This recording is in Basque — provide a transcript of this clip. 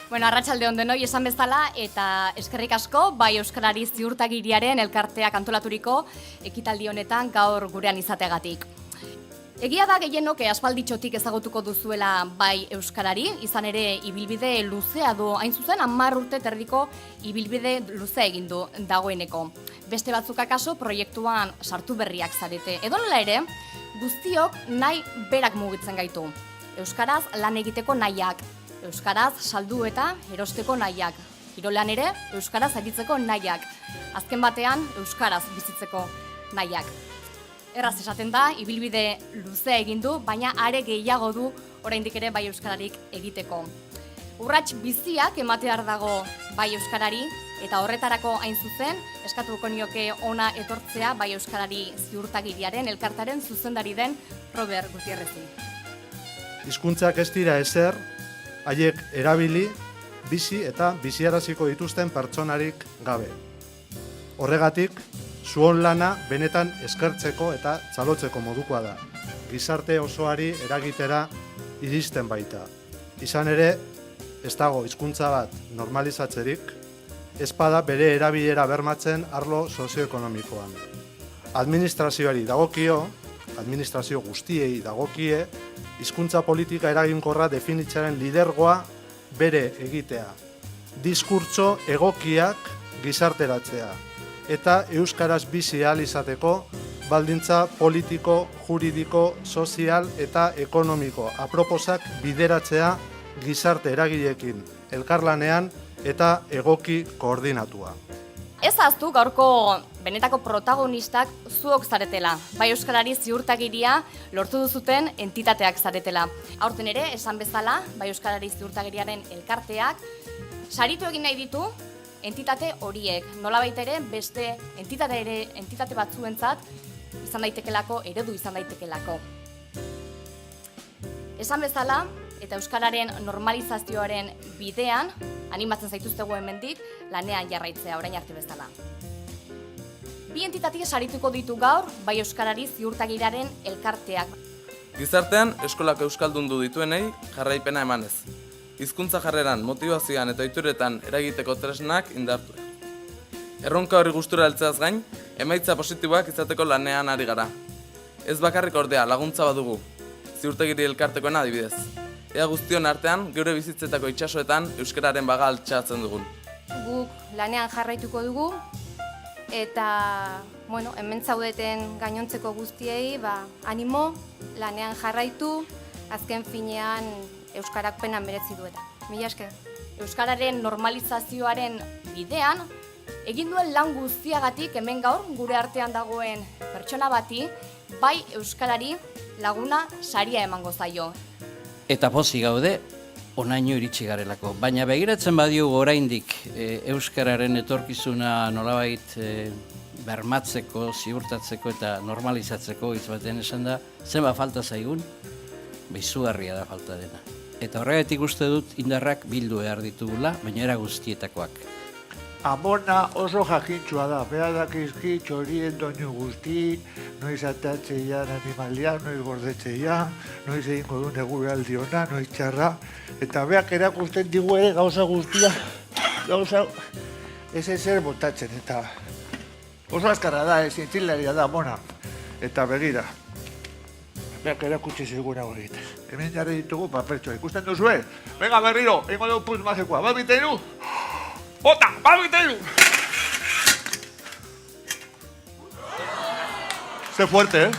Bueno, arratsalde on denoi esan bezala eta eskerrik asko bai Euskarari Ziurtagiriaren elkarteak antolaturiko ekitaldi honetan gaur gurean izateagatik. Egia da gehienok aspalditxotik ezagutuko duzuela bai Euskarari, izan ere ibilbide luzea du, hain zuzen 10 urte terdiko ibilbide luzea egin du dagoeneko. Beste batzuk akaso proiektuan sartu berriak zarete. Edonola ere, guztiok nahi berak mugitzen gaitu. Euskaraz lan egiteko nahiak, Euskaraz saldu eta erosteko nahiak, kirolean ere Euskaraz aritzeko nahiak, azken batean Euskaraz bizitzeko nahiak. Erraz esaten da, ibilbide luzea egin du, baina are gehiago du oraindik ere bai Euskararik egiteko. Urrats biziak ematear dago bai Euskarari, eta horretarako hain zuzen, eskatuko nioke ona etortzea bai Euskarari Ziurtagiriaren elkartaren zuzendari den Robert Gutierrezi. Hizkuntzak ez dira ezer, haiek erabili, bizi eta biziaraziko dituzten pertsonarik gabe. Horregatik, zuon lana benetan eskertzeko eta txalotzeko modukoa da. Gizarte osoari eragitera iristen baita. Izan ere, ez dago hizkuntza bat normalizatzerik, ez bada bere erabilera bermatzen arlo sozioekonomikoan. Administrazioari dagokio, administrazio guztiei dagokie, hizkuntza politika eraginkorra definitzaren lidergoa bere egitea. Diskurtso egokiak gizarteratzea eta euskaraz bizi ahal izateko baldintza politiko, juridiko, sozial eta ekonomiko aproposak bideratzea gizarte eragileekin elkarlanean eta egoki koordinatua. Ez ahaztu gaurko benetako protagonistak zuok zaretela, bai Euskarari Ziurtagiria lortu duzuten entitateak zaretela. Aurten ere, esan bezala, bai Euskarari Ziurtagiriaren elkarteak saritu egin nahi ditu entitate horiek. Nolabait ere, beste entitate batzuentzat izan daitekelako, eredu izan daitekelako. Esan bezala, eta Euskararen normalizazioaren bidean, animatzen zaituztegu hemendik, lanean jarraitzea orain arte bezala. Bi entitatea sarituko ditu gaur, bai Euskarari Ziurtagiriaren elkarteak. Gizartean, eskolak euskaldundu dituenei jarraipena emanez. Hizkuntza jarreran, motivazioan eta ohituretan eragiteko tresnak indartu. Erronka horri gustura heltzeaz gain, emaitza positiboak izateko lanean ari gara. Ez bakarrik ordea laguntza badugu, Ziurtagiri elkartekoena adibidez. Ea guztion artean, geure bizitzetako itsasoetan euskararen baga altxatzen dugun. Guk lanean jarraituko dugu, eta hemen zaudeten gainontzeko guztiei, animo, lanean jarraitu, azken finean euskarak pena merezi dueta. Mila esker. Euskararen normalizazioaren bidean, egin duen lan guztiagatik hemen gaur gure artean dagoen pertsona bati, bai Euskarari laguna saria emango zaio. Eta pozik gaude, onaino iritsi garelako. Baina begiratzen badiogu oraindik euskararen etorkizuna nolabait bermatzeko, ziurtatzeko eta normalizatzeko hitz batean esan da, zenba falta zaigun, izugarria da falta dena. Eta horregatik uste dut indarrak bildu behar ditugula, baina era guztietakoak. Amona oso jakintxua da, behar dakizki txorien doinu guzti, noiz atatxeian animalia, noiz gordetzeian, noiz egingo du neguraldi ona, noiz txarra, eta beak erakusten digu ere gauza guztia, gauza ez ezer botatzen, eta oso azkarra da, zintzilaria da, Amona, eta begira, beak erakutsi ziguna horiet. Hemen jarri ditugu papertxoa, ikusten duzue? Venga berriro, egingo dugu puz mazikoa, bat bitenu? ¡Bota! ¡Vamos, ¡Sé fuerte, eh!